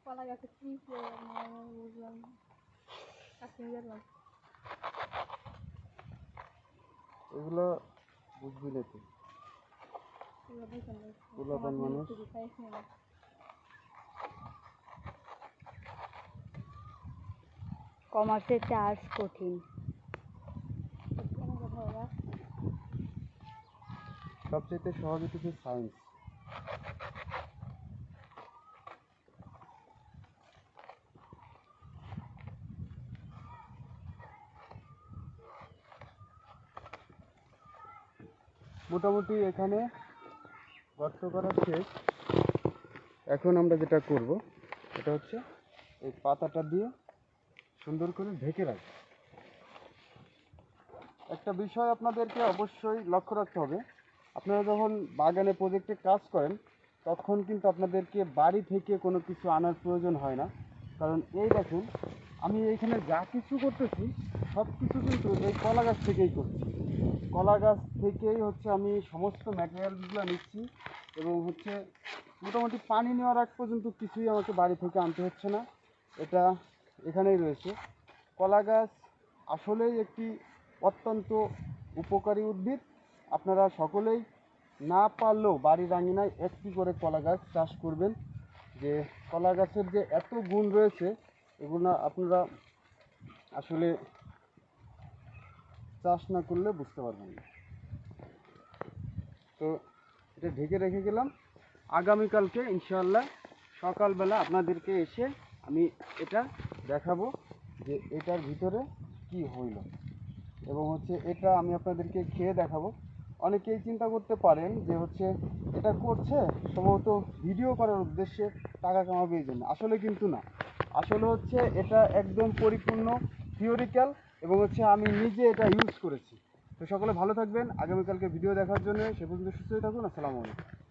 কলা গাছে কি বুঝলাম এগুলো বুঝবি না তুই, পোলাপান মানুষ। কমার্সের চার্জ কঠিন। সবচেয়ে সহজ হচ্ছে সায়েন্স। মোটামুটি এখানে গর্ত করা শেষ। এখন আমরা যেটা করব সেটা হচ্ছে এই পাতাটা দিয়ে সুন্দর করে ঢেকে রাখবো। একটা বিষয় আপনাদেরকে অবশ্যই লক্ষ্য রাখতে হবে, আপনারা যখন বাগানে প্রজেক্টে কাজ করেন তখন কিন্তু আপনাদেরকে বাড়ি থেকে কোনো কিছু আনার প্রয়োজন হয় না। কারণ এই দেখুন, আমি এইখানে যা কিছু করতেছি সব কিছু কিন্তু এই কলা গাছ থেকেই করছি। কলা গাছ থেকেই হচ্ছে আমি সমস্ত ম্যাটেরিয়ালসগুলো নিচ্ছি, এবং হচ্ছে মোটামুটি পানি নেওয়ার আগ পর্যন্ত কিছুই আমাকে বাড়ি থেকে আনতে হচ্ছে না। এটা এখানেই রয়েছে। কলা গাছ আসলেই একটি অত্যন্ত উপকারী উদ্ভিদ। আপনারা সকলেই না পারলেও বাড়ির আঙিনায় একটি করে কলা গাছ চাষ করবেন। যে কলা গাছের যে এত গুণ রয়েছে এগুলো আপনারা আসলে চাষ না করলে বুঝতে পারবেন না। তো এটা ঢেকে রেখে গেলাম। আগামীকালকে ইনশাআল্লাহ সকালবেলা আপনাদেরকে এসে আমি এটা দেখাবো যে এটার ভিতরে কি হইল, এবং হচ্ছে এটা আমি আপনাদেরকে খেয়ে দেখাবো। অনেকেই চিন্তা করতে পারেন যে হচ্ছে এটা করছে সম্ভবত ভিডিও করার উদ্দেশ্যে, টাকা কামাবে এই জন্য। আসলে কিন্তু না, আসলে হচ্ছে এটা একদম পরিপূর্ণ থিওরিক্যাল, এবং হচ্ছে আমি নিজে এটা ইউজ করেছি। তো সকলে ভালো থাকবেন, আগামীকালকে ভিডিও দেখার জন্য। সে পর্যন্ত সুস্থ থাকুন। আসসালামু আলাইকুম।